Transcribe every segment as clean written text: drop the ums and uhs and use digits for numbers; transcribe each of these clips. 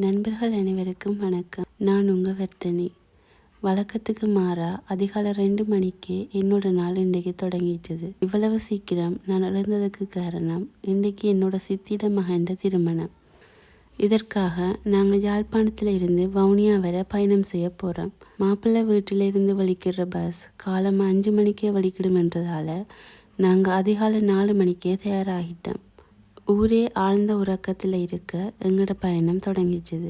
நண்பர்கள் அனைவருக்கும் வணக்கம். நான் உங்கள் வர்த்தனி. வழக்கத்துக்கு மாறா அதிகாலை 2 மணிக்கே என்னோட நாள் இன்றைக்கு தொடங்கிட்டது. இவ்வளவு சீக்கிரம் நான் எழுந்ததுக்கு காரணம், இன்றைக்கு என்னோட சித்திட மகன் திருமணம். இதற்காக நாங்கள் யாழ்ப்பாணத்தில் இருந்து வவுனியா வரை பயணம் செய்ய போகிறோம். மாப்பிள்ளை வீட்டில் இருந்து வலிக்கிற பஸ் காலம் 5 மணிக்கே வலிக்கிடுமென்றதால நாங்கள் அதிகாலை 4 மணிக்கே தயாராகிட்டோம். ஊரே ஆழ்ந்த உறக்கத்தில் இருக்க எங்களோட பயணம் தொடங்கிச்சுது.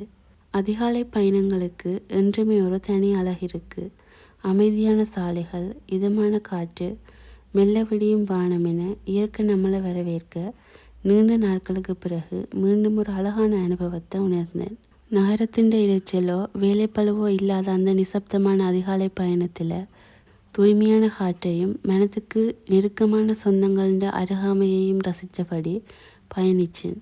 அதிகாலை பயணங்களுக்கு என்றுமே ஒரு தனி அழகு இருக்குது. அமைதியான சாலைகள், இதமான காற்று, மெல்ல விடியும் வானம் என இயற்கை நம்மளை வரவேற்க நீண்ட நாட்களுக்கு பிறகு மீண்டும் ஒரு அழகான அனுபவத்தை உணர்ந்தேன். நகரத்தின் இரைச்சலோ வேலைப்பழுவோ இல்லாத அந்த நிசப்தமான அதிகாலை பயணத்தில் தூய்மையான காற்றையும் மனத்துக்கு நெருக்கமான சொந்தங்கள அருகாமையையும் ரசித்தபடி பயணிச்சேன்.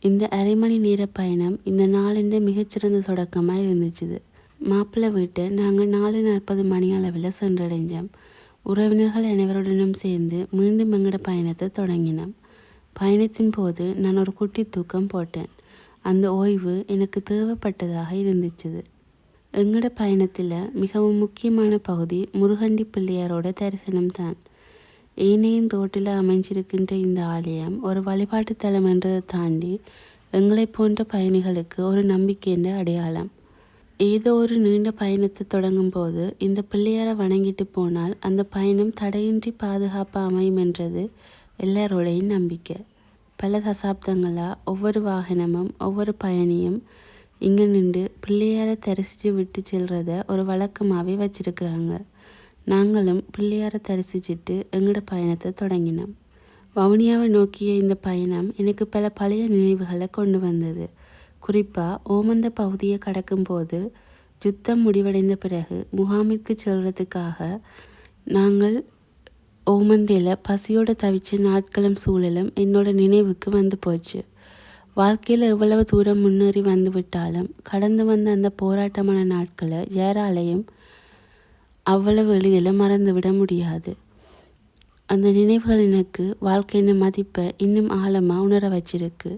இந்த அரை மணி நேர பயணம் இந்த நாளின் மிகச்சிறந்த தொடக்கமாக இருந்துச்சுது. மாப்பிள்ளை வீட்டை நாங்கள் 4:40 மணி அளவில் சென்றடைஞ்சோம். உறவினர்கள் அனைவருடனும் சேர்ந்து மீண்டும் எங்களோட பயணத்தை தொடங்கினோம். பயணத்தின் போது நான் ஒரு குட்டி தூக்கம் போட்டேன். அந்த ஓய்வு எனக்கு தேவைப்பட்டதாக இருந்துச்சுது. எங்களோட பயணத்தில் மிகவும் முக்கியமான பகுதி முருகண்டி பிள்ளையாரோட தரிசனம் தான். ஏனையின் ரோட்டில் அமைஞ்சிருக்கின்ற இந்த ஆலயம் ஒரு வழிபாட்டு தலம் என்றதை தாண்டி எங்களை போன்ற பயணிகளுக்கு ஒரு நம்பிக்கைன்ற அடையாளம். ஏதோ ஒரு நீண்ட பயணத்தை தொடங்கும் போது இந்த பிள்ளையாரை வணங்கிட்டு போனால் அந்த பயணம் தடையின்றி பாதுகாப்பாக அமையும் என்றது எல்லாரோடையும் நம்பிக்கை. பல தசாப்தங்களாக ஒவ்வொரு வாகனமும் ஒவ்வொரு பயணியும் இங்கே நின்று பிள்ளையாரை தரிசித்து விட்டு செல்றத ஒரு வழக்கமாகவே வச்சிருக்கிறாங்க. நாங்களும் பிள்ளையாரை தரிசிச்சுட்டு எங்களோட பயணத்தை தொடங்கினோம். வவுனியாவை நோக்கிய இந்த பயணம் எனக்கு பல பழைய நினைவுகளை கொண்டு வந்தது. குறிப்பாக ஓமந்த பகுதியை கடக்கும்போது யுத்தம் முடிவடைந்த பிறகு முகாமிற்கு செல்றதுக்காக நாங்கள் ஓமந்தையில் பசியோடு தவிச்ச நாட்களும் சூழலும் என்னோட நினைவுக்கு வந்து போச்சு. வாழ்க்கையில் எவ்வளவு தூரம் முன்னேறி வந்து விட்டாலும் கடந்து வந்த அந்த போராட்டமான நாட்களை யாராலையும் அவ்வளவு எளிதில் மறந்துவிட முடியாது. அந்த நினைவுகள் எனக்கு வாழ்க்கையின் மதிப்பை இன்னும் ஆழமாக உணர வச்சிருக்கு.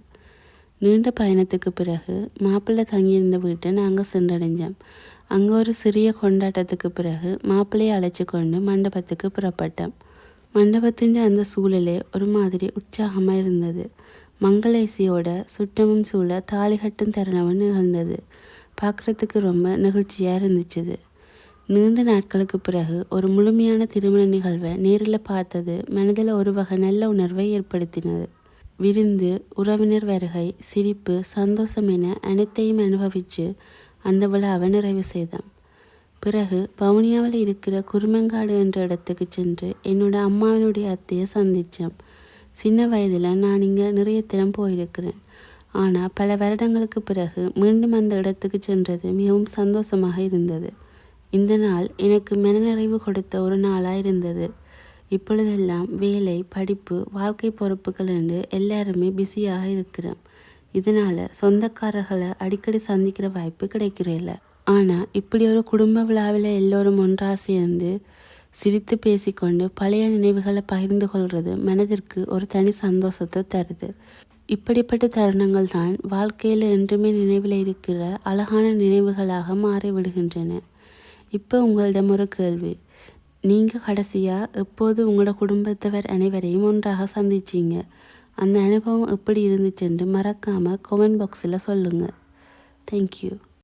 நீண்ட பயணத்துக்கு பிறகு மாப்பிள்ளை தங்கியிருந்த வீட்டை நாங்கள் சென்றடைஞ்சோம். அங்கே ஒரு சிறிய கொண்டாட்டத்துக்கு பிறகு மாப்பிள்ளையை அழைச்சி கொண்டு மண்டபத்துக்கு புறப்பட்டோம். மண்டபத்தின் அந்த சூழலே ஒரு மாதிரி உற்சாகமாக இருந்தது. மங்கள இசையோட சுற்றமும் சூழ தாலி கட்டும் தருணமும் நிகழ்ந்தது. பார்க்குறதுக்கு ரொம்ப நெகிழ்ச்சியாக இருந்துச்சுது. நீண்ட நாட்களுக்கு பிறகு ஒரு முழுமையான திருமண நிகழ்வை நேரில் பார்த்தது மனதில் ஒரு வகை நல்ல உணர்வை ஏற்படுத்தினது. விருந்து, உறவினர் வருகை, சிரிப்பு, சந்தோஷம் என அனைத்தையும் அனுபவித்து அந்த விழாவை நிறைவு செய்தோம். பிறகு வவுனியாவில் இருக்கிற குருமங்காடு என்ற இடத்துக்கு சென்று என்னோட அம்மாவினுடைய அத்தையை சந்தித்தோம். சின்ன வயதில் நான் இங்கே நிறைய தினம் போயிருக்கிறேன். ஆனால் பல வருடங்களுக்கு பிறகு மீண்டும் அந்த இடத்துக்கு சென்றது மிகவும் சந்தோஷமாக இருந்தது. இந்த நாள் எனக்கு மனநிறைவு கொடுத்த ஒரு நாளாக இருந்தது. இப்பொழுதெல்லாம் வேலை, படிப்பு, வாழ்க்கை பொறுப்புகள் என்று எல்லாருமே பிஸியாக இருக்கிறோம். இதனால் சொந்தக்காரர்களை அடிக்கடி சந்திக்கிற வாய்ப்பு கிடைக்கிறதில்ல. ஆனால் இப்படி ஒரு குடும்ப விழாவில் எல்லோரும் ஒன்றாக சேர்ந்து சிரித்து பேசிக்கொண்டு பழைய நினைவுகளை பகிர்ந்து கொள்வது மனதிற்கு ஒரு தனி சந்தோஷத்தை தருது. இப்படிப்பட்ட தருணங்கள் தான் வாழ்க்கையில் என்றுமே நினைவில் இருக்கிற அழகான நினைவுகளாக மாறிவிடுகின்றன. இப்போ உங்களிடம் ஒரு கேள்வி. நீங்கள் கடைசியாக எப்போது உங்களோட குடும்பத்தவர் அனைவரையும் ஒன்றாக சந்திச்சிங்க? அந்த அனுபவம் எப்படி இருந்துச்சுன்னு மறக்காமல் கமெண்ட் பாக்ஸில் சொல்லுங்கள். தேங்க்யூ.